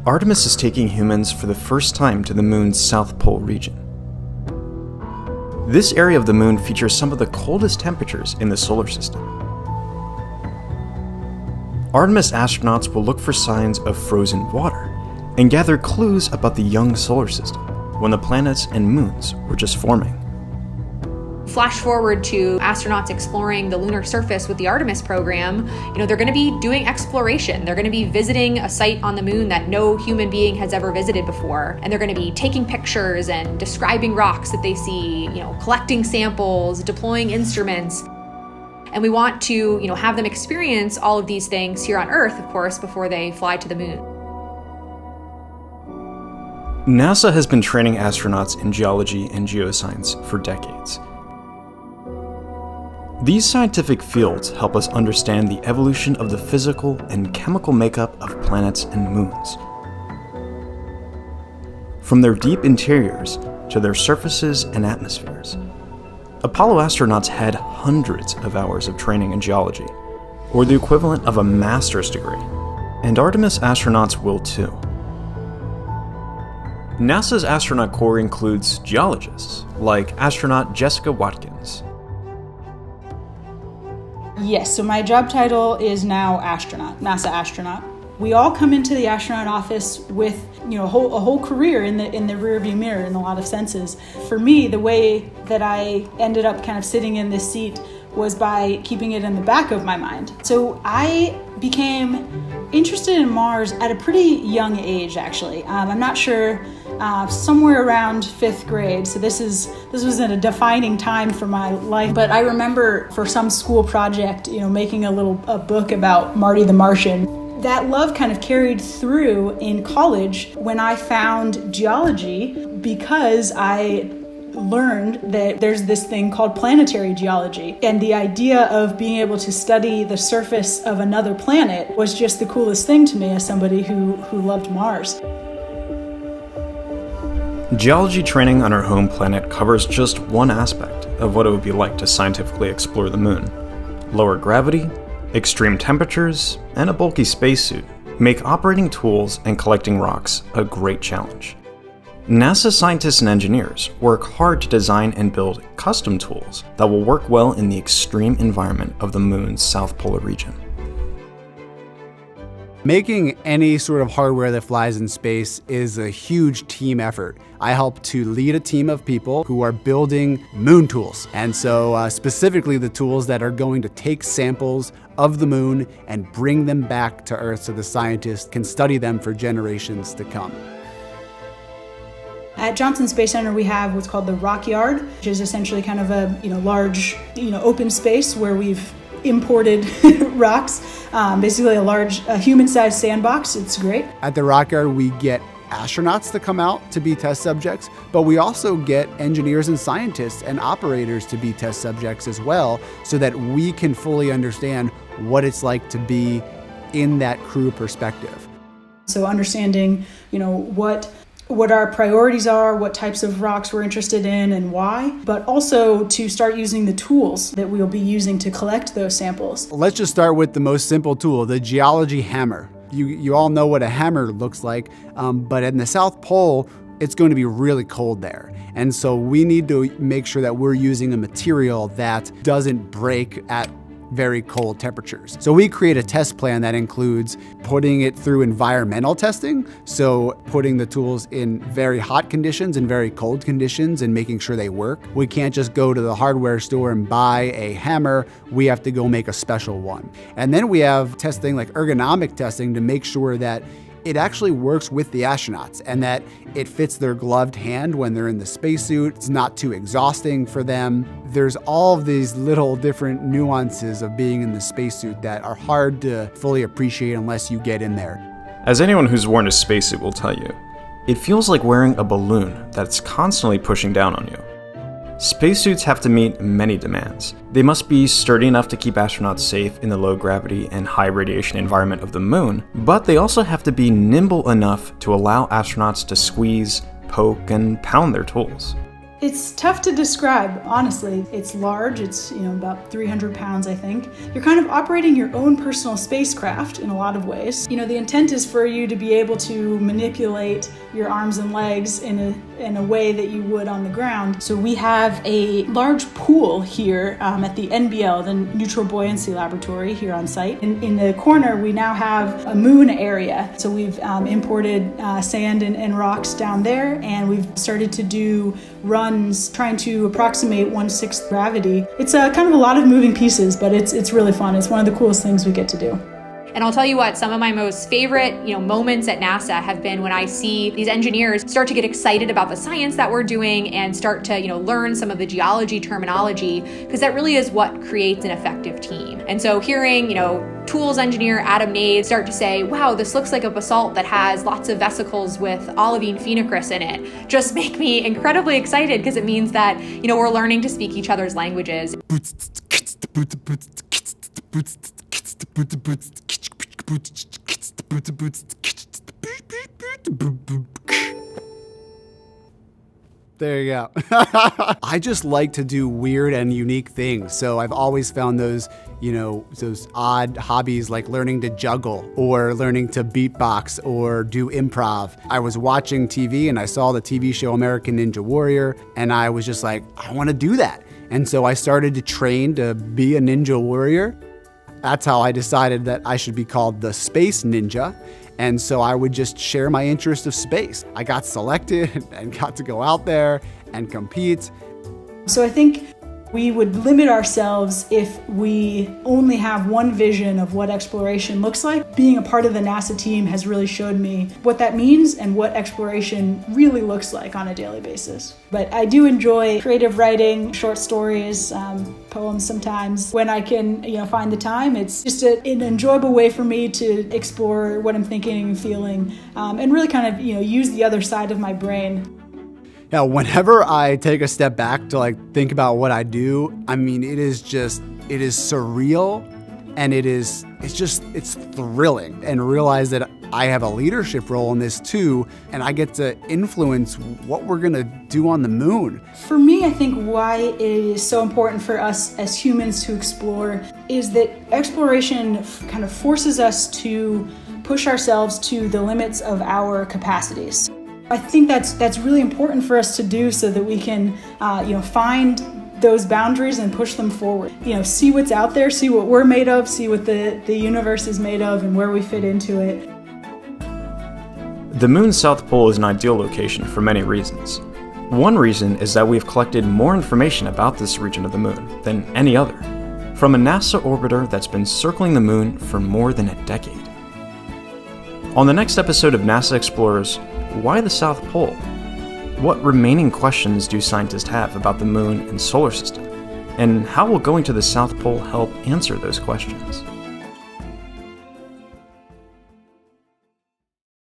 Artemis is taking humans for the first time to the moon's South Pole region. This area of the moon features some of the coldest temperatures in the solar system. Artemis astronauts will look for signs of frozen water and gather clues about the young solar system when the planets and moons were just forming. Flash forward to astronauts exploring the lunar surface with the Artemis program. They're going to be doing exploration. They're going to be visiting a site on the moon that no human being has ever visited before. And they're going to be taking pictures and describing rocks that they see, collecting samples, deploying instruments. And we want to, have them experience all of these things here on Earth, of course, before they fly to the moon. NASA has been training astronauts in geology and geoscience for decades. These scientific fields help us understand the evolution of the physical and chemical makeup of planets and moons. From their deep interiors to their surfaces and atmospheres, Apollo astronauts had hundreds of hours of training in geology, or the equivalent of a master's degree, and Artemis astronauts will too. NASA's astronaut corps includes geologists, like astronaut Jessica Watkins. Yes, so my job title is now astronaut, NASA astronaut. We all come into the astronaut office with, a whole career in the rearview mirror in a lot of senses. For me, the way that I ended up kind of sitting in this seat was by keeping it in the back of my mind. So I became interested in Mars at a pretty young age, actually. I'm not sure, somewhere around 5th grade. So this was in a defining time for my life. But I remember for some school project, making a book about Marty the Martian. That love kind of carried through in college when I found geology, because I learned that there's this thing called planetary geology. And the idea of being able to study the surface of another planet was just the coolest thing to me as somebody who loved Mars. Geology training on our home planet covers just one aspect of what it would be like to scientifically explore the moon. Lower gravity, extreme temperatures, and a bulky spacesuit make operating tools and collecting rocks a great challenge. NASA scientists and engineers work hard to design and build custom tools that will work well in the extreme environment of the moon's south polar region. Making any sort of hardware that flies in space is a huge team effort. I help to lead a team of people who are building moon tools. And so specifically the tools that are going to take samples of the moon and bring them back to Earth so the scientists can study them for generations to come. At Johnson Space Center, we have what's called the Rock Yard, which is essentially kind of a large open space where we've imported rocks, basically a human-sized sandbox. It's great. At the Rock Yard, we get astronauts to come out to be test subjects, but we also get engineers and scientists and operators to be test subjects as well, so that we can fully understand what it's like to be in that crew perspective. So understanding, what our priorities are, what types of rocks we're interested in and why, but also to start using the tools that we'll be using to collect those samples. Let's just start with the most simple tool, the geology hammer. You all know what a hammer looks like, but in the South Pole, it's going to be really cold there. And so we need to make sure that we're using a material that doesn't break at very cold temperatures. So we create a test plan that includes putting it through environmental testing, so putting the tools in very hot conditions and very cold conditions and making sure they work. We can't just go to the hardware store and buy a hammer, we have to go make a special one. And then we have testing like ergonomic testing to make sure that it actually works with the astronauts and that it fits their gloved hand when they're in the spacesuit. It's not too exhausting for them. There's all of these little different nuances of being in the spacesuit that are hard to fully appreciate unless you get in there. As anyone who's worn a spacesuit will tell you, it feels like wearing a balloon that's constantly pushing down on you. Spacesuits have to meet many demands. They must be sturdy enough to keep astronauts safe in the low gravity and high radiation environment of the moon, but they also have to be nimble enough to allow astronauts to squeeze, poke, and pound their tools. It's tough to describe, honestly. It's large, it's about 300 pounds, I think. You're kind of operating your own personal spacecraft in a lot of ways. The intent is for you to be able to manipulate your arms and legs in a way that you would on the ground. So we have a large pool here at the NBL, the Neutral Buoyancy Laboratory here on site. In the corner, we now have a moon area. So we've imported sand and rocks down there, and we've started to do runs trying to approximate 1/6 gravity. It's kind of a lot of moving pieces, but it's really fun. It's one of the coolest things we get to do. And I'll tell you what, some of my most favorite, moments at NASA have been when I see these engineers start to get excited about the science that we're doing and start to, learn some of the geology terminology, because that really is what creates an effective team. And so hearing, tools engineer Adam Nade start to say, wow, this looks like a basalt that has lots of vesicles with olivine phenocryst in it, just make me incredibly excited, because it means that, we're learning to speak each other's languages. There you go. I just like to do weird and unique things. So I've always found those odd hobbies like learning to juggle or learning to beatbox or do improv. I was watching TV and I saw the TV show American Ninja Warrior, and I was just like, I want to do that. And so I started to train to be a ninja warrior. That's how I decided that I should be called the Space Ninja. And so I would just share my interest of space. I got selected and got to go out there and compete. So I think we would limit ourselves if we only have one vision of what exploration looks like. Being a part of the NASA team has really showed me what that means and what exploration really looks like on a daily basis. But I do enjoy creative writing, short stories, poems sometimes. When I can find the time, it's just an enjoyable way for me to explore what I'm thinking and feeling, and really kind of use the other side of my brain. Now, whenever I take a step back to think about what I do, it is surreal, and it's thrilling, and realize that I have a leadership role in this too, and I get to influence what we're gonna do on the moon. For me, I think why it is so important for us as humans to explore is that exploration kind of forces us to push ourselves to the limits of our capacities. I think that's really important for us to do so that we can, find those boundaries and push them forward. See what's out there, see what we're made of, see what the universe is made of, and where we fit into it. The moon's south pole is an ideal location for many reasons. One reason is that we've collected more information about this region of the moon than any other, from a NASA orbiter that's been circling the moon for more than a decade. On the next episode of NASA Explorers, why the South Pole? What remaining questions do scientists have about the moon and solar system? And how will going to the South Pole help answer those questions?